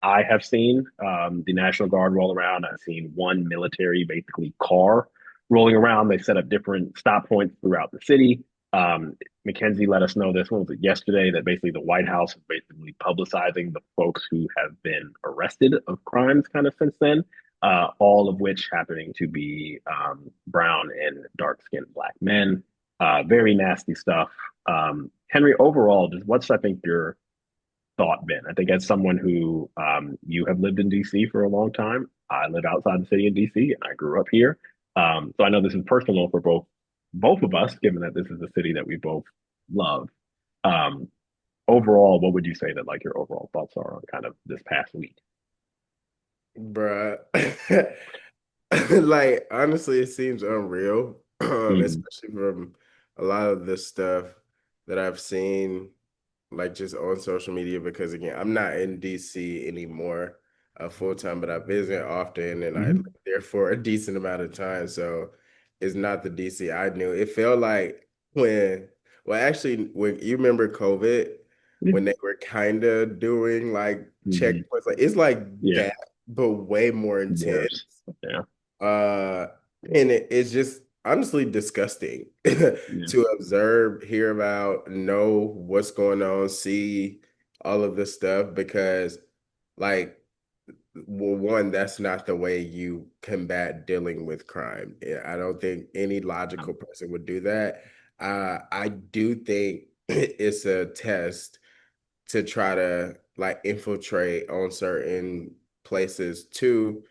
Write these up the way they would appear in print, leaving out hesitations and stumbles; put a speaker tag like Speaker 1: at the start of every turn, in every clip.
Speaker 1: I have seen the National Guard roll around. I've seen one military basically car rolling around. They set up different stop points throughout the city. Mackenzie let us know this one was it yesterday that basically the White House is basically publicizing the folks who have been arrested of crimes kind of since then, all of which happening to be brown and dark skinned black men. Very nasty stuff. Henry, overall, just what's I think your thought been? I think as someone who you have lived in DC for a long time, I live outside the city of DC and I grew up here. So I know this is personal for both of us, given that this is a city that we both love. Um, Overall, what would you say that like your overall thoughts are on kind of this past week?
Speaker 2: Bruh. Like, honestly, it seems unreal,
Speaker 1: Mm-hmm.
Speaker 2: especially from a lot of the stuff that I've seen, like just on social media, because again, I'm not in DC anymore full time, but I visit often and I live
Speaker 1: Mm-hmm.
Speaker 2: there for a decent amount of time. So it's not the DC I knew. It felt like well, actually, when you remember COVID, when they were kind of doing like
Speaker 1: Mm-hmm.
Speaker 2: checkpoints, like it's like
Speaker 1: Yeah,
Speaker 2: that, but way more intense.
Speaker 1: worse. Yeah,
Speaker 2: Uh, and it's just honestly disgusting
Speaker 1: yeah.
Speaker 2: to observe, hear about, know what's going on, see all of this stuff because, like, well, one, that's not the way you combat dealing with crime. Yeah, I don't think any logical person would do that. I do think it's a test to try to like infiltrate on certain places too.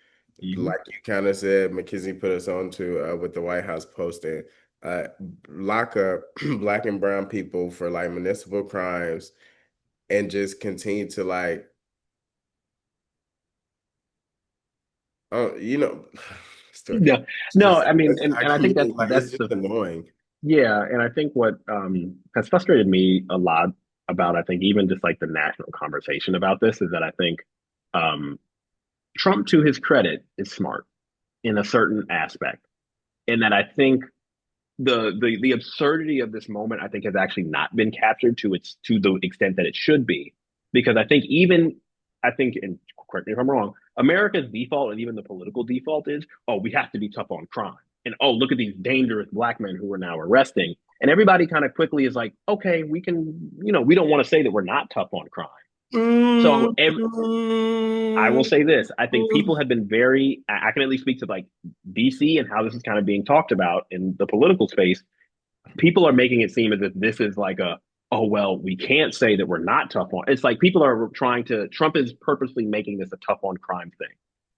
Speaker 1: Mhm.
Speaker 2: Like you kind of said, McKinsey put us on to with the White House posting, uh, lock up black and brown people for like municipal crimes and just continue to like, oh, story.
Speaker 1: No, no. I mean,
Speaker 2: I
Speaker 1: and I think
Speaker 2: couldn't like
Speaker 1: that's
Speaker 2: it's just
Speaker 1: the
Speaker 2: annoying.
Speaker 1: yeah, and I think what has frustrated me a lot about I think even just like the national conversation about this is that I think um, Trump, to his credit, is smart in a certain aspect, and that I think the absurdity of this moment I think has actually not been captured to the extent that it should be, because I think even I think and correct me if I'm wrong, America's default and even the political default is oh we have to be tough on crime and oh look at these dangerous black men who are now arresting and everybody kind of quickly is like okay we can we don't want to say that we're not tough on crime so I will say this. I think people have been very, I can at least speak to like DC and how this is kind of being talked about in the political space. People are making it seem as if this is like oh, well, we can't say that we're not tough on. It's like people are trying to, Trump is purposely making this a tough on crime thing,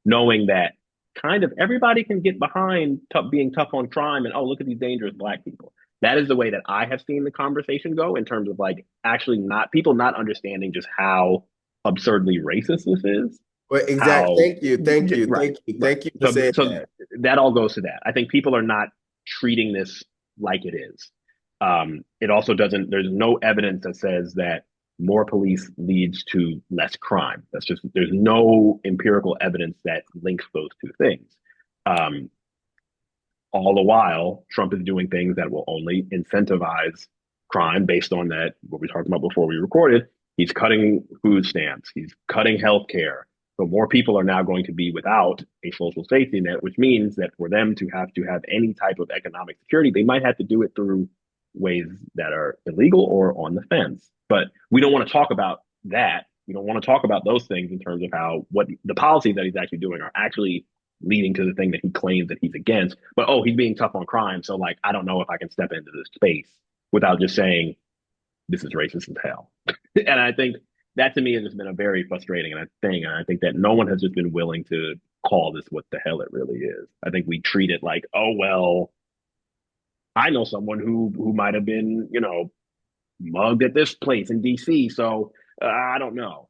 Speaker 1: knowing that kind of everybody can get behind being tough on crime and, oh, look at these dangerous black people. That is the way that I have seen the conversation go in terms of like actually not people not understanding just how absurdly racist this is
Speaker 2: Well, exact.
Speaker 1: how
Speaker 2: Thank you, thank you,
Speaker 1: right
Speaker 2: thank you,
Speaker 1: right
Speaker 2: thank you for
Speaker 1: so
Speaker 2: saying
Speaker 1: so
Speaker 2: that.
Speaker 1: that all goes to that I think people are not treating this like it is it also doesn't there's no evidence that says that more police leads to less crime that's just there's no empirical evidence that links those two things um, all the while Trump is doing things that will only incentivize crime based on that what we talked about before we recorded he's cutting food stamps he's cutting health care so more people are now going to be without a social safety net which means that for them to have any type of economic security they might have to do it through ways that are illegal or on the fence but we don't want to talk about that we don't want to talk about those things in terms of how what the policies that he's actually doing are actually leading to the thing that he claims that he's against. But oh, he's being tough on crime, so like I don't know if I can step into this space without just saying this is racist as hell. And I think that to me has just been a very frustrating thing, and I think that no one has just been willing to call this what the hell it really is. I think we treat it like, oh well, I know someone who might have been, mugged at this place in DC, so I don't know.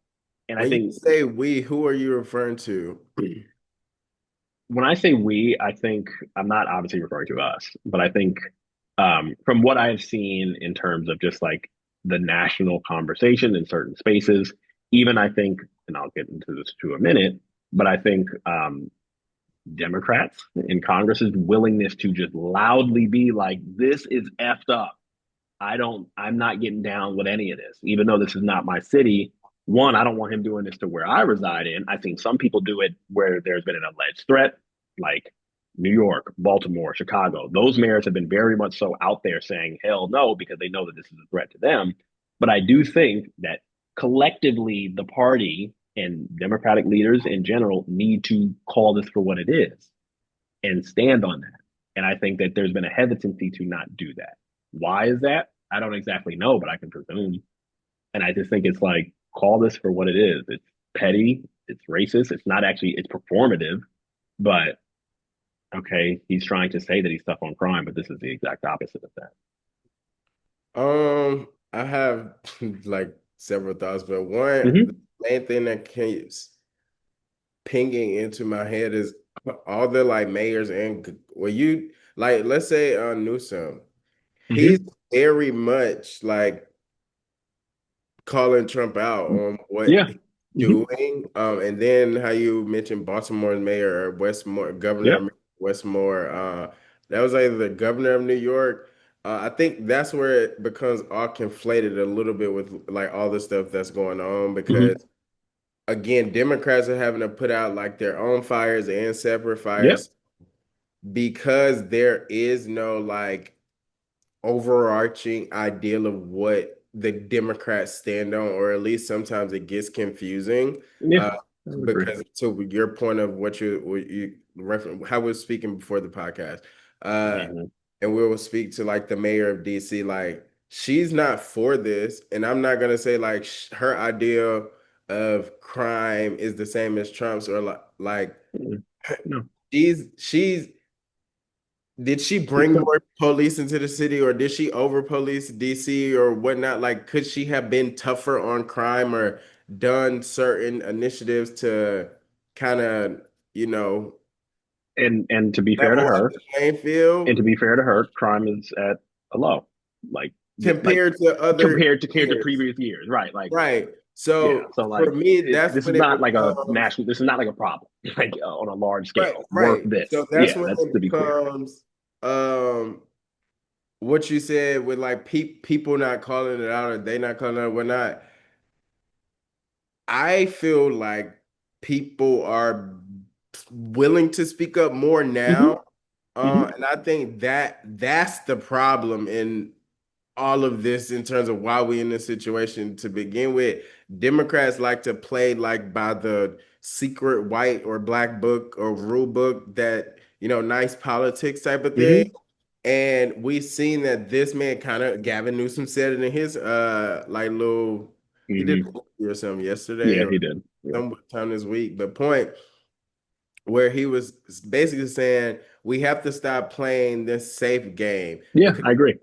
Speaker 1: And I
Speaker 2: When you
Speaker 1: think
Speaker 2: say we, who are you referring to?
Speaker 1: when I say we, I think I'm not obviously referring to us, but I think from what I've seen in terms of just like the national conversation in certain spaces, even I think, and I'll get into this to a minute, but I think Democrats in Congress's willingness to just loudly be like, this is effed up. I'm not getting down with any of this, even though this is not my city. one, I don't want him doing this to where I reside in. I've seen some people do it where there's been an alleged threat, like New York, Baltimore, Chicago. Those mayors have been very much so out there saying hell no because they know that this is a threat to them. But I do think that collectively, the party and Democratic leaders in general need to call this for what it is and stand on that. And I think that there's been a hesitancy to not do that. Why is that? I don't exactly know, but I can presume. And I just think it's like, call this for what it is. It's petty, it's racist, it's not actually, it's performative, but okay, he's trying to say that he's tough on crime, but this is the exact opposite of that.
Speaker 2: I have like several thoughts, but one, the
Speaker 1: Mm-hmm.
Speaker 2: main thing that keeps pinging into my head is all the like mayors and well, you like let's say Newsom, he's
Speaker 1: Mm-hmm.
Speaker 2: very much like calling Trump out on what
Speaker 1: Yeah.
Speaker 2: he's
Speaker 1: Mm-hmm.
Speaker 2: doing. And then how you mentioned Baltimore's mayor or Westmore,
Speaker 1: Yeah.
Speaker 2: Governor Westmore, that was either the governor of New York. I think that's where it becomes all conflated a little bit with like all the stuff that's going on because
Speaker 1: Mm-hmm.
Speaker 2: again, Democrats are having to put out like their own fires and separate
Speaker 1: Yeah.
Speaker 2: fires because there is no like overarching ideal of what the Democrats stand on, or at least sometimes it gets confusing.
Speaker 1: Yeah.
Speaker 2: Uh,
Speaker 1: I would agree.
Speaker 2: because to your point of what you reference, how we were speaking before the podcast, uh,
Speaker 1: Mm-hmm.
Speaker 2: and we will speak to like the mayor of DC, like she's not for this, and I'm not gonna say like her idea of crime is the same as Trump's or like
Speaker 1: Mm-hmm. No.
Speaker 2: she's did she bring more police into the city or did she over police DC or whatnot? Like, could she have been tougher on crime or done certain initiatives to kind of, you know,
Speaker 1: And to be fair to
Speaker 2: level out
Speaker 1: her,
Speaker 2: the playing field
Speaker 1: crime is at a low. Like like
Speaker 2: compared to other
Speaker 1: compared to
Speaker 2: years?
Speaker 1: previous years, right? Like
Speaker 2: Right.
Speaker 1: yeah.
Speaker 2: So
Speaker 1: So
Speaker 2: for
Speaker 1: like
Speaker 2: me, that's
Speaker 1: this is
Speaker 2: when it
Speaker 1: not like a
Speaker 2: becomes
Speaker 1: national. This is not like a problem like on a large
Speaker 2: right,
Speaker 1: scale. Worth
Speaker 2: right. So
Speaker 1: this.
Speaker 2: that's
Speaker 1: Yeah,
Speaker 2: when
Speaker 1: that's
Speaker 2: it
Speaker 1: to be clear.
Speaker 2: becomes what you said with like people not calling it out or they not calling it out, whatnot. I feel like people are willing to speak up more
Speaker 1: Hmm.
Speaker 2: now.
Speaker 1: Hmm.
Speaker 2: And I think that's the problem in all of this in terms of why we in this situation to begin with. Democrats like to play like by the secret white or black book or rule book that, nice politics type of thing.
Speaker 1: Hmm.
Speaker 2: And we've seen that this man kind of Gavin Newsom said it in his like little he did an
Speaker 1: Hmm.
Speaker 2: interview or something yesterday
Speaker 1: Yeah,
Speaker 2: or
Speaker 1: he did. Yeah.
Speaker 2: sometime this week. But point where he was basically saying we have to stop playing this safe game
Speaker 1: Yeah,
Speaker 2: because
Speaker 1: I agree.